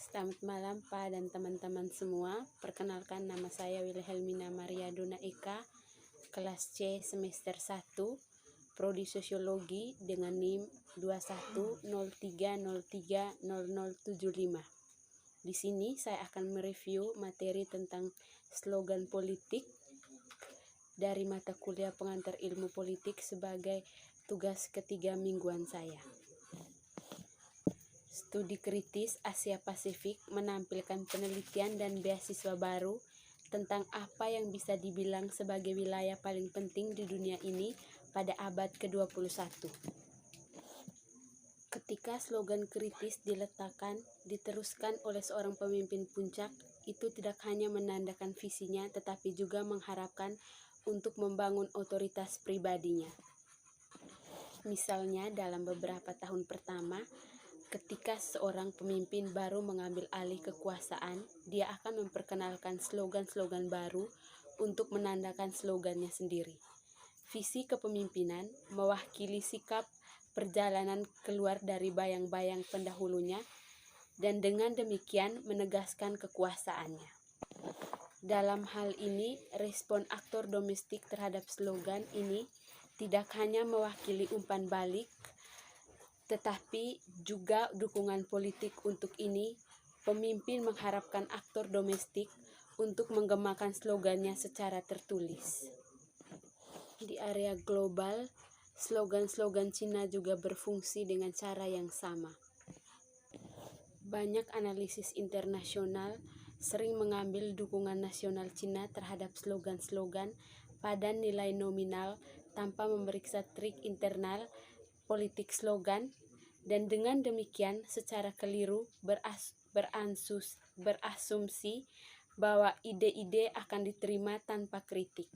Selamat malam Pak dan teman-teman semua. Perkenalkan, nama saya Wilhelmina Maria Dona Eka, kelas C semester 1, Prodi Sosiologi dengan NIM 2103030075. Di sini saya akan mereview materi tentang slogan politik dari mata kuliah pengantar ilmu politik sebagai tugas ketiga mingguan saya. Studi kritis Asia Pasifik menampilkan penelitian dan beasiswa baru tentang apa yang bisa dibilang sebagai wilayah paling penting di dunia ini pada abad ke-21. Ketika slogan kritis diletakkan, diteruskan oleh seorang pemimpin puncak, itu tidak hanya menandakan visinya, tetapi juga mengharapkan untuk membangun otoritas pribadinya. Misalnya dalam beberapa tahun pertama, ketika seorang pemimpin baru mengambil alih kekuasaan, dia akan memperkenalkan slogan-slogan baru untuk menandakan slogannya sendiri. Visi kepemimpinan mewakili sikap perjalanan keluar dari bayang-bayang pendahulunya dan dengan demikian menegaskan kekuasaannya. Dalam hal ini, respon aktor domestik terhadap slogan ini tidak hanya mewakili umpan balik, tetapi juga dukungan politik untuk ini. Pemimpin mengharapkan aktor domestik untuk menggemakan slogannya secara tertulis. Di area global, slogan-slogan Cina juga berfungsi dengan cara yang sama. Banyak analisis internasional sering mengambil dukungan nasional Cina terhadap slogan-slogan pada nilai nominal tanpa memeriksa trik internal politik slogan, dan dengan demikian secara keliru berasumsi bahwa ide-ide akan diterima tanpa kritik.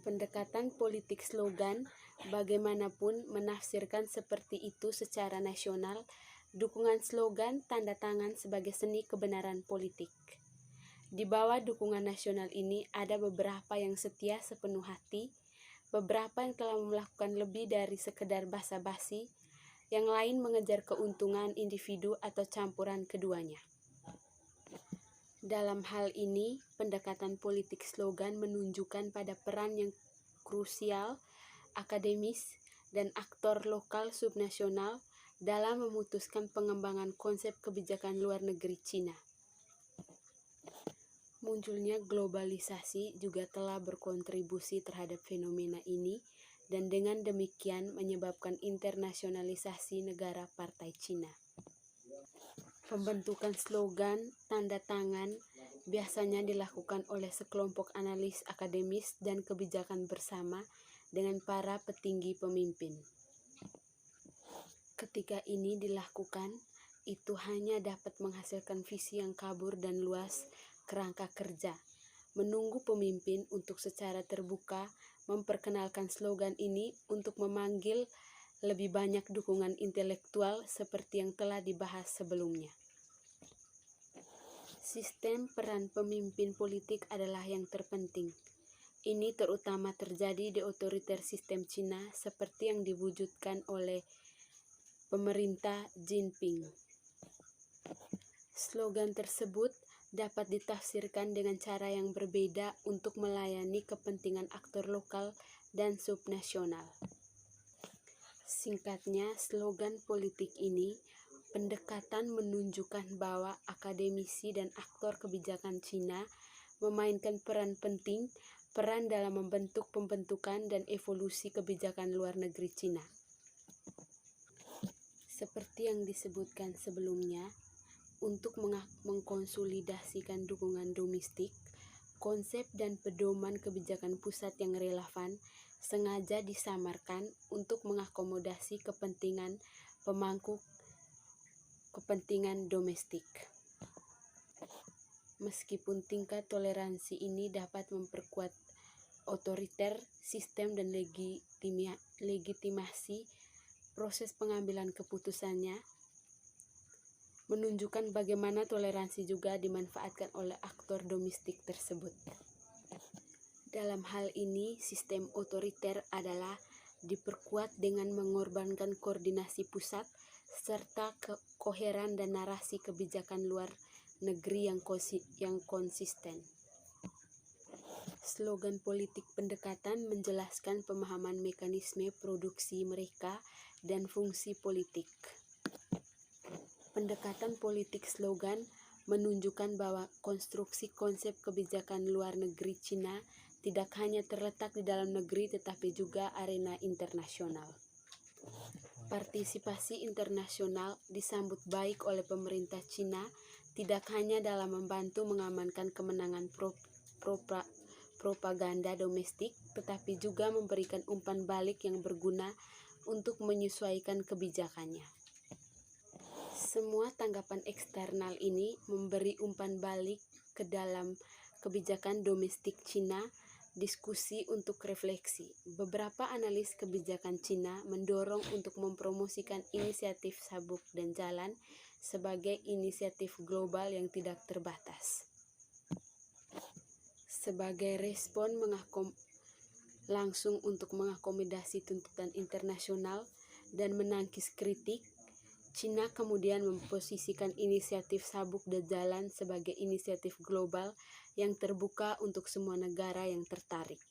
Pendekatan politik slogan bagaimanapun menafsirkan seperti itu secara nasional. Dukungan slogan tanda tangan sebagai seni kebenaran politik. Di bawah dukungan nasional ini ada beberapa yang setia sepenuh hati, beberapa yang telah melakukan lebih dari sekedar basa-basi, yang lain mengejar keuntungan individu atau campuran keduanya. Dalam hal ini, pendekatan politik slogan menunjukkan pada peran yang krusial akademis dan aktor lokal subnasional dalam memutuskan pengembangan konsep kebijakan luar negeri Cina. Munculnya globalisasi juga telah berkontribusi terhadap fenomena ini dan dengan demikian menyebabkan internasionalisasi negara partai Cina. Pembentukan slogan tanda tangan biasanya dilakukan oleh sekelompok analis akademis dan kebijakan bersama dengan para petinggi pemimpin. Ketika ini dilakukan, itu hanya dapat menghasilkan visi yang kabur dan luas kerangka kerja, menunggu pemimpin untuk secara terbuka memperkenalkan slogan ini untuk memanggil lebih banyak dukungan intelektual seperti yang telah dibahas sebelumnya. Sistem peran pemimpin politik adalah yang terpenting. Ini terutama terjadi di otoriter sistem Cina seperti yang diwujudkan oleh pemerintah Jinping. Slogan tersebut dapat ditafsirkan dengan cara yang berbeda untuk melayani kepentingan aktor lokal dan subnasional. Singkatnya, slogan politik ini pendekatan menunjukkan bahwa akademisi dan aktor kebijakan Cina memainkan peran penting dalam membentuk pembentukan dan evolusi kebijakan luar negeri Cina. Seperti yang disebutkan sebelumnya, untuk mengkonsolidasikan dukungan domestik, konsep dan pedoman kebijakan pusat yang relevan sengaja disamarkan untuk mengakomodasi kepentingan pemangku kepentingan domestik. Meskipun tingkat toleransi ini dapat memperkuat otoriter sistem dan legitimasi proses pengambilan keputusannya, menunjukkan bagaimana toleransi juga dimanfaatkan oleh aktor domestik tersebut. Dalam hal ini, sistem otoriter adalah diperkuat dengan mengorbankan koordinasi pusat serta koheran dan narasi kebijakan luar negeri yang konsisten. Slogan politik pendekatan menjelaskan pemahaman mekanisme produksi mereka dan fungsi politik. Pendekatan politik slogan menunjukkan bahwa konstruksi konsep kebijakan luar negeri Cina tidak hanya terletak di dalam negeri tetapi juga arena internasional. Partisipasi internasional disambut baik oleh pemerintah Cina tidak hanya dalam membantu mengamankan kemenangan propaganda domestik, tetapi juga memberikan umpan balik yang berguna untuk menyesuaikan kebijakannya. Semua tanggapan eksternal ini memberi umpan balik ke dalam kebijakan domestik Cina, diskusi untuk refleksi. Beberapa analis kebijakan Cina mendorong untuk mempromosikan inisiatif sabuk dan jalan sebagai inisiatif global yang tidak terbatas. Sebagai respon langsung untuk mengakomodasi tuntutan internasional dan menangkis kritik, Cina kemudian memposisikan inisiatif sabuk dan jalan sebagai inisiatif global yang terbuka untuk semua negara yang tertarik.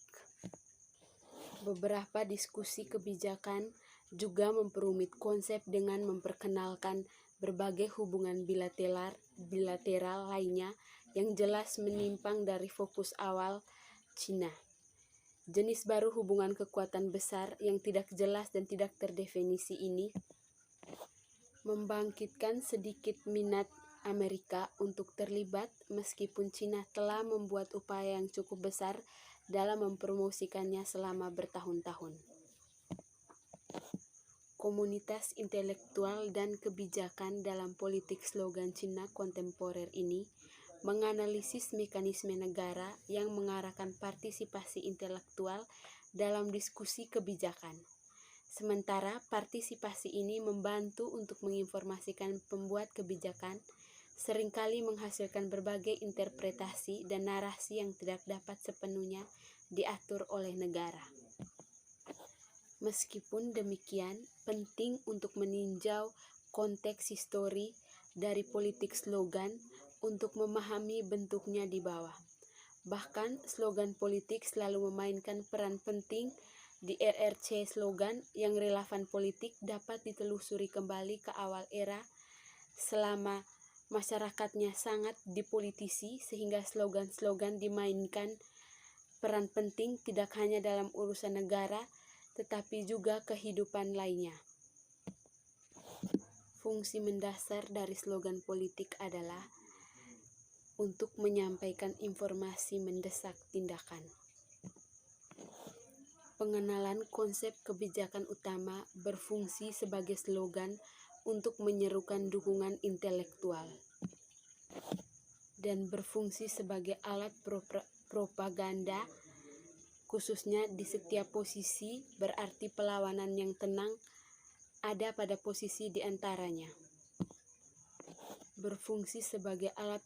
Beberapa diskusi kebijakan juga memperumit konsep dengan memperkenalkan berbagai hubungan bilateral lainnya yang jelas menyimpang dari fokus awal Cina. Jenis baru hubungan kekuatan besar yang tidak jelas dan tidak terdefinisi ini membangkitkan sedikit minat Amerika untuk terlibat, meskipun Cina telah membuat upaya yang cukup besar dalam mempromosikannya selama bertahun-tahun. Komunitas intelektual dan kebijakan dalam politik slogan Cina kontemporer ini menganalisis mekanisme negara yang mengarahkan partisipasi intelektual dalam diskusi kebijakan. Sementara partisipasi ini membantu untuk menginformasikan pembuat kebijakan, seringkali menghasilkan berbagai interpretasi dan narasi yang tidak dapat sepenuhnya diatur oleh negara. Meskipun demikian, penting untuk meninjau konteks histori dari politik slogan untuk memahami bentuknya di bawah. Bahkan, slogan politik selalu memainkan peran penting di RRC. Slogan yang relevan politik dapat ditelusuri kembali ke awal era selama masyarakatnya sangat dipolitisi, sehingga slogan-slogan dimainkan peran penting tidak hanya dalam urusan negara tetapi juga kehidupan lainnya. Fungsi mendasar dari slogan politik adalah untuk menyampaikan informasi mendesak tindakan. Pengenalan konsep kebijakan utama berfungsi sebagai slogan untuk menyerukan dukungan intelektual dan berfungsi sebagai alat propaganda, khususnya di setiap posisi, berarti perlawanan yang tenang ada pada posisi di antaranya. Berfungsi sebagai alat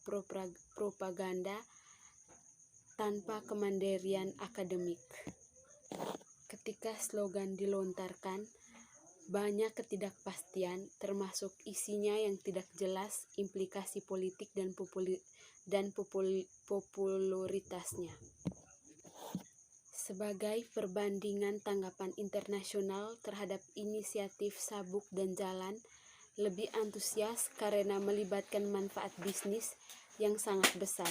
propaganda tanpa kemandirian akademik. Ketika slogan dilontarkan, banyak ketidakpastian, termasuk isinya yang tidak jelas, implikasi politik dan popularitasnya. Sebagai perbandingan, tanggapan internasional terhadap inisiatif sabuk dan jalan lebih antusias karena melibatkan manfaat bisnis yang sangat besar.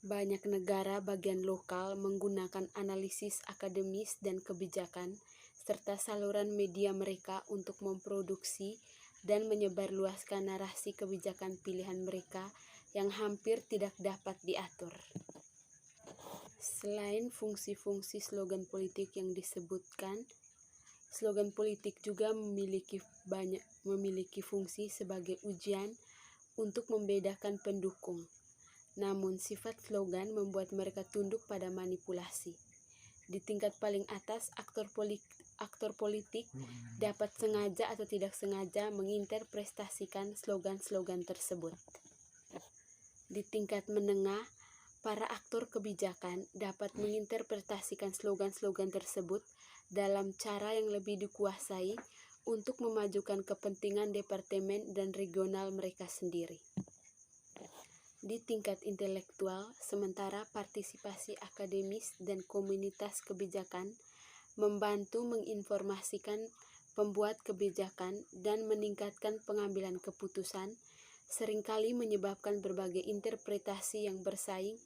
Banyak negara bagian lokal menggunakan analisis akademis dan kebijakan serta saluran media mereka untuk memproduksi dan menyebarluaskan narasi kebijakan pilihan mereka yang hampir tidak dapat diatur. Selain fungsi-fungsi slogan politik yang disebutkan, slogan politik juga memiliki fungsi sebagai ujian untuk membedakan pendukung. Namun sifat slogan membuat mereka tunduk pada manipulasi. Di tingkat paling atas, aktor politik dapat sengaja atau tidak sengaja menginterpretasikan slogan-slogan tersebut. Di tingkat menengah, para aktor kebijakan dapat menginterpretasikan slogan-slogan tersebut dalam cara yang lebih dikuasai untuk memajukan kepentingan departemen dan regional mereka sendiri. Di tingkat intelektual, sementara partisipasi akademis dan komunitas kebijakan membantu menginformasikan pembuat kebijakan dan meningkatkan pengambilan keputusan, seringkali menyebabkan berbagai interpretasi yang bersaing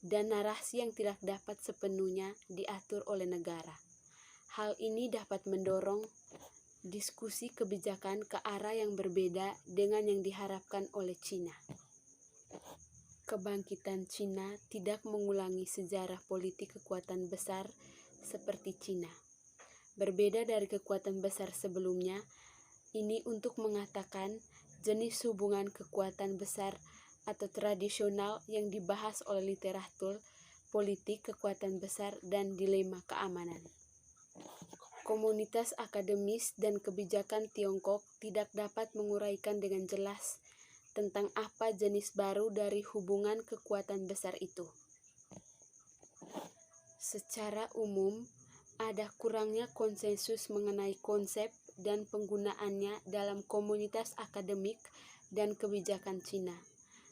dan narasi yang tidak dapat sepenuhnya diatur oleh negara. Hal ini dapat mendorong diskusi kebijakan ke arah yang berbeda dengan yang diharapkan oleh Cina. Kebangkitan Cina tidak mengulangi sejarah politik kekuatan besar seperti Cina. Berbeda dari kekuatan besar sebelumnya, ini untuk mengatakan jenis hubungan kekuatan besar atau tradisional yang dibahas oleh literatur politik kekuatan besar dan dilema keamanan. Komunitas akademis dan kebijakan Tiongkok tidak dapat menguraikan dengan jelas tentang apa jenis baru dari hubungan kekuatan besar itu. Secara umum, ada kurangnya konsensus mengenai konsep dan penggunaannya dalam komunitas akademik dan kebijakan Cina.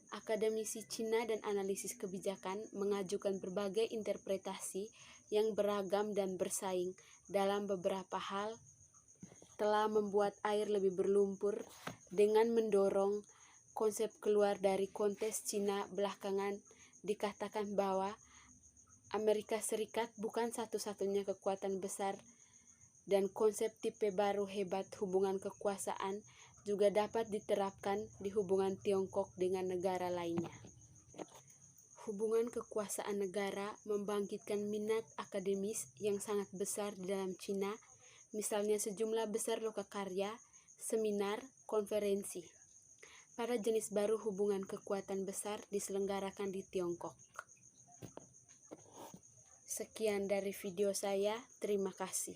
Akademisi Cina dan analisis kebijakan mengajukan berbagai interpretasi yang beragam dan bersaing dalam beberapa hal telah membuat air lebih berlumpur dengan mendorong konsep keluar dari konteks Cina. Belakangan dikatakan bahwa Amerika Serikat bukan satu-satunya kekuatan besar dan konsep tipe baru hebat hubungan kekuasaan juga dapat diterapkan di hubungan Tiongkok dengan negara lainnya. Hubungan kekuasaan negara membangkitkan minat akademis yang sangat besar di dalam Cina, misalnya sejumlah besar lokakarya, seminar, konferensi. Pada jenis baru hubungan kekuatan besar diselenggarakan di Tiongkok. Sekian dari video saya, terima kasih.